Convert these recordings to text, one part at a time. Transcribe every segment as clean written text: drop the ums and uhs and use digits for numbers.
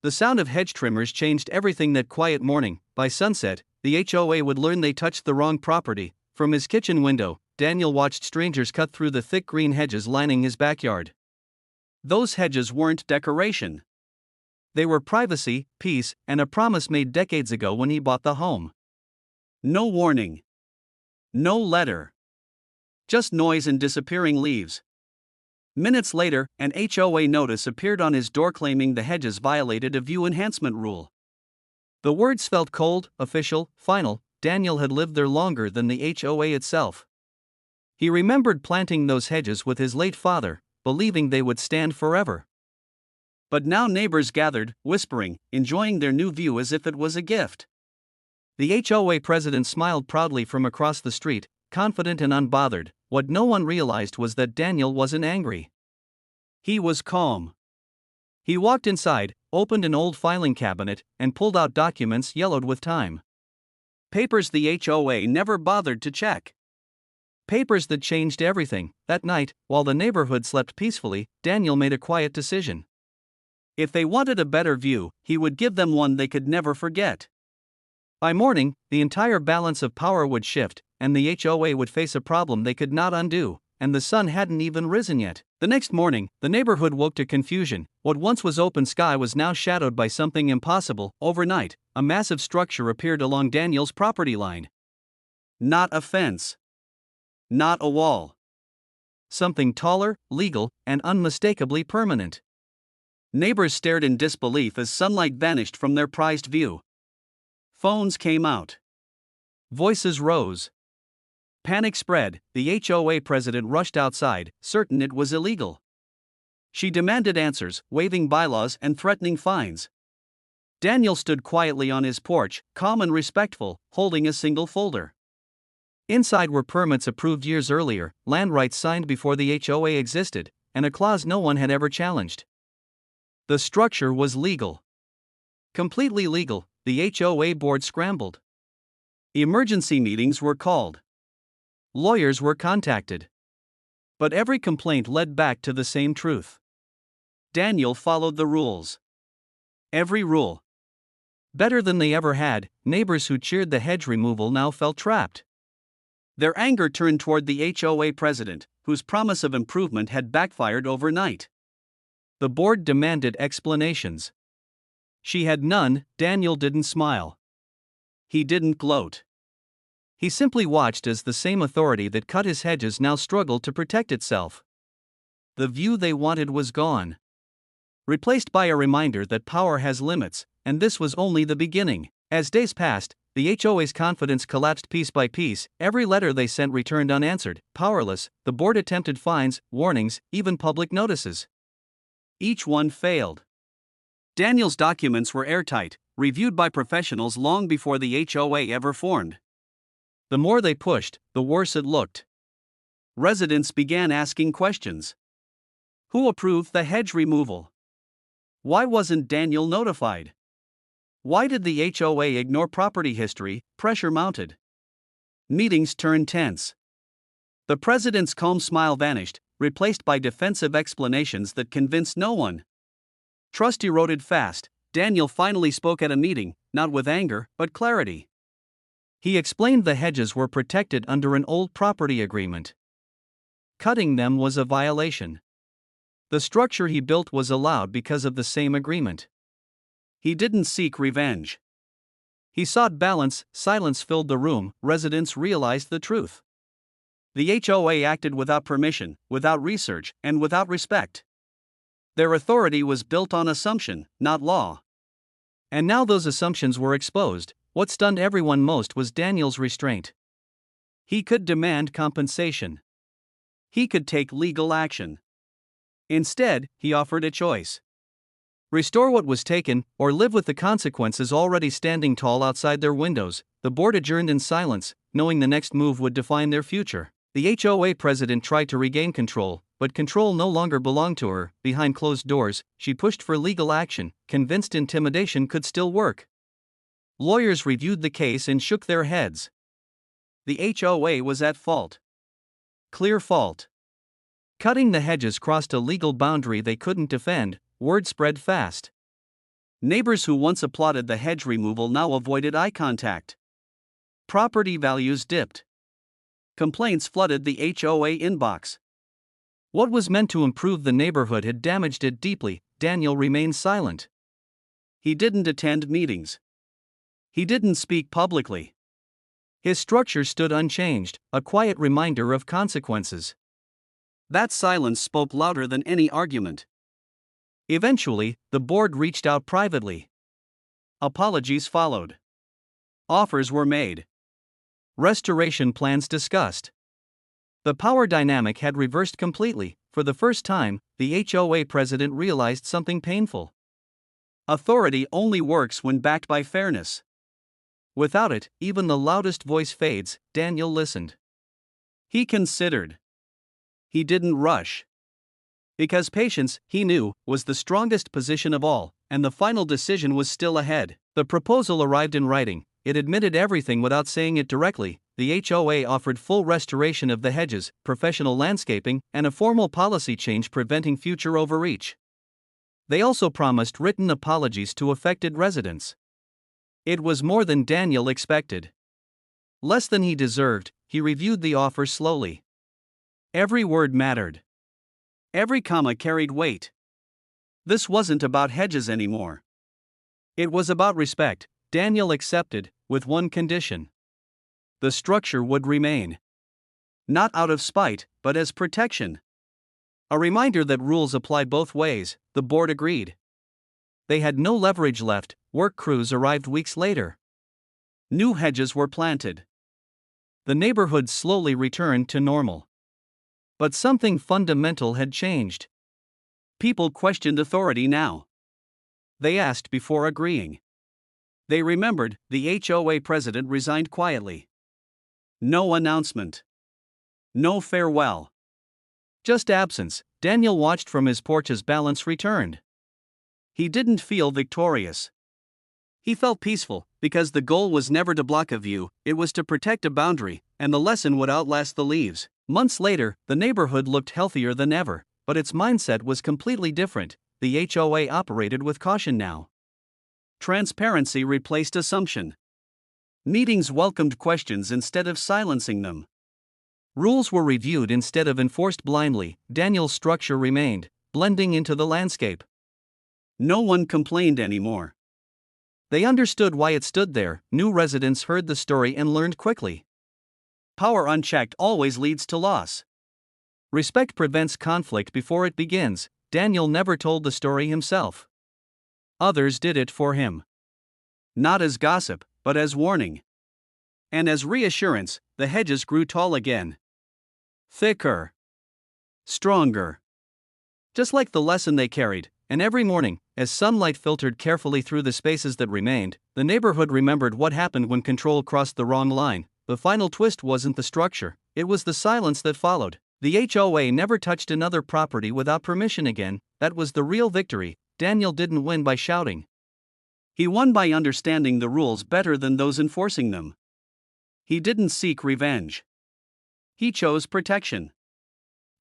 The sound of hedge trimmers changed everything that quiet morning. By sunset, the HOA would learn they touched the wrong property. From his kitchen window, Daniel watched strangers cut through the thick green hedges lining his backyard. Those hedges weren't decoration. They were privacy, peace, and a promise made decades ago when he bought the home. No warning. No letter. Just noise and disappearing leaves. Minutes later, an HOA notice appeared on his door claiming the hedges violated a view enhancement rule. The words felt cold, official, final. Daniel had lived there longer than the HOA itself. He remembered planting those hedges with his late father, believing they would stand forever. But now neighbors gathered, whispering, enjoying their new view as if it was a gift. The HOA president smiled proudly from across the street, confident and unbothered. What no one realized was that Daniel wasn't angry. He was calm. He walked inside, opened an old filing cabinet, and pulled out documents yellowed with time. Papers the HOA never bothered to check. Papers that changed everything. That night, while the neighborhood slept peacefully, Daniel made a quiet decision. If they wanted a better view, he would give them one they could never forget. By morning, the entire balance of power would shift, and the HOA would face a problem they could not undo, and the sun hadn't even risen yet. The next morning, the neighborhood woke to confusion. What once was open sky was now shadowed by something impossible. Overnight, a massive structure appeared along Daniel's property line. Not a fence. Not a wall. Something taller, legal, and unmistakably permanent. Neighbors stared in disbelief as sunlight vanished from their prized view. Phones came out. Voices rose. Panic spread. The HOA president rushed outside, certain it was illegal. She demanded answers, waving bylaws and threatening fines. Daniel stood quietly on his porch, calm and respectful, holding a single folder. Inside were permits approved years earlier, land rights signed before the HOA existed, and a clause no one had ever challenged. The structure was legal. Completely legal. The HOA board scrambled. Emergency meetings were called. Lawyers were contacted. But every complaint led back to the same truth. Daniel followed the rules. Every rule. Better than they ever had, neighbors who cheered the hedge removal now felt trapped. Their anger turned toward the HOA president, whose promise of improvement had backfired overnight. The board demanded explanations. She had none. Daniel didn't smile. He didn't gloat. He simply watched as the same authority that cut his hedges now struggled to protect itself. The view they wanted was gone. Replaced by a reminder that power has limits, and this was only the beginning. As days passed, the HOA's confidence collapsed piece by piece. Every letter they sent returned unanswered. Powerless, the board attempted fines, warnings, even public notices. Each one failed. Daniel's documents were airtight, reviewed by professionals long before the HOA ever formed. The more they pushed, the worse it looked. Residents began asking questions. Who approved the hedge removal? Why wasn't Daniel notified? Why did the HOA ignore property history? Pressure mounted. Meetings turned tense. The president's calm smile vanished, replaced by defensive explanations that convinced no one. Trust eroded fast. Daniel finally spoke at a meeting, not with anger, but clarity. He explained the hedges were protected under an old property agreement. Cutting them was a violation. The structure he built was allowed because of the same agreement. He didn't seek revenge. He sought balance. Silence filled the room. Residents realized the truth. The HOA acted without permission, without research, and without respect. Their authority was built on assumption, not law. And now those assumptions were exposed. What stunned everyone most was Daniel's restraint. He could demand compensation. He could take legal action. Instead, he offered a choice. Restore what was taken, or live with the consequences already standing tall outside their windows. The board adjourned in silence, knowing the next move would define their future. The HOA president tried to regain control, but control no longer belonged to her. Behind closed doors, she pushed for legal action, convinced intimidation could still work. Lawyers reviewed the case and shook their heads. The HOA was at fault. Clear fault. Cutting the hedges crossed a legal boundary they couldn't defend. Word spread fast. Neighbors who once applauded the hedge removal now avoided eye contact. Property values dipped. Complaints flooded the HOA inbox. What was meant to improve the neighborhood had damaged it deeply. Daniel remained silent. He didn't attend meetings. He didn't speak publicly. His structure stood unchanged, a quiet reminder of consequences. That silence spoke louder than any argument. Eventually, the board reached out privately. Apologies followed. Offers were made. Restoration plans discussed. The power dynamic had reversed completely. For the first time, the HOA president realized something painful. Authority only works when backed by fairness. Without it, even the loudest voice fades. Daniel listened. He considered. He didn't rush. Because patience, he knew, was the strongest position of all, and the final decision was still ahead. The proposal arrived in writing. It admitted everything without saying it directly. The HOA offered full restoration of the hedges, professional landscaping, and a formal policy change preventing future overreach. They also promised written apologies to affected residents. It was more than Daniel expected. Less than he deserved. He reviewed the offer slowly. Every word mattered. Every comma carried weight. This wasn't about Hedges anymore. It was about respect. Daniel accepted, with one condition. The structure would remain. Not out of spite, but as protection. A reminder that rules apply both ways. The board agreed. They had no leverage left. Work crews arrived weeks later. New hedges were planted. The neighborhood slowly returned to normal. But something fundamental had changed. People questioned authority now. They asked before agreeing. They remembered. The HOA president resigned quietly. No announcement. No farewell. Just absence. Daniel watched from his porch as balance returned. He didn't feel victorious. He felt peaceful, because the goal was never to block a view, it was to protect a boundary, and the lesson would outlast the leaves. Months later, the neighborhood looked healthier than ever, but its mindset was completely different. The HOA operated with caution now. Transparency replaced assumption. Meetings welcomed questions instead of silencing them. Rules were reviewed instead of enforced blindly. Daniel's structure remained, blending into the landscape. No one complained anymore. They understood why it stood there. New residents heard the story and learned quickly. Power unchecked always leads to loss. Respect prevents conflict before it begins. Daniel never told the story himself. Others did it for him. Not as gossip, but as warning. And as reassurance, the hedges grew tall again. Thicker. Stronger. Just like the lesson they carried, and every morning, as sunlight filtered carefully through the spaces that remained, the neighborhood remembered what happened when control crossed the wrong line. The final twist wasn't the structure, it was the silence that followed. The HOA never touched another property without permission again. That was the real victory. Daniel didn't win by shouting. He won by understanding the rules better than those enforcing them. He didn't seek revenge. He chose protection.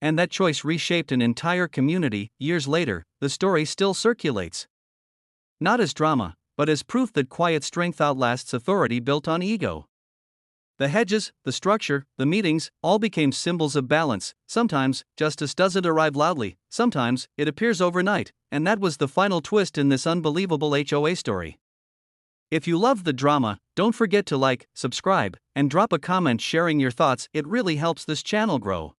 And that choice reshaped an entire community. Years later, the story still circulates. Not as drama, but as proof that quiet strength outlasts authority built on ego. The hedges, the structure, the meetings, all became symbols of balance. Sometimes, justice doesn't arrive loudly, sometimes, it appears overnight, and that was the final twist in this unbelievable HOA story. If you love the drama, don't forget to like, subscribe, and drop a comment sharing your thoughts. It really helps this channel grow.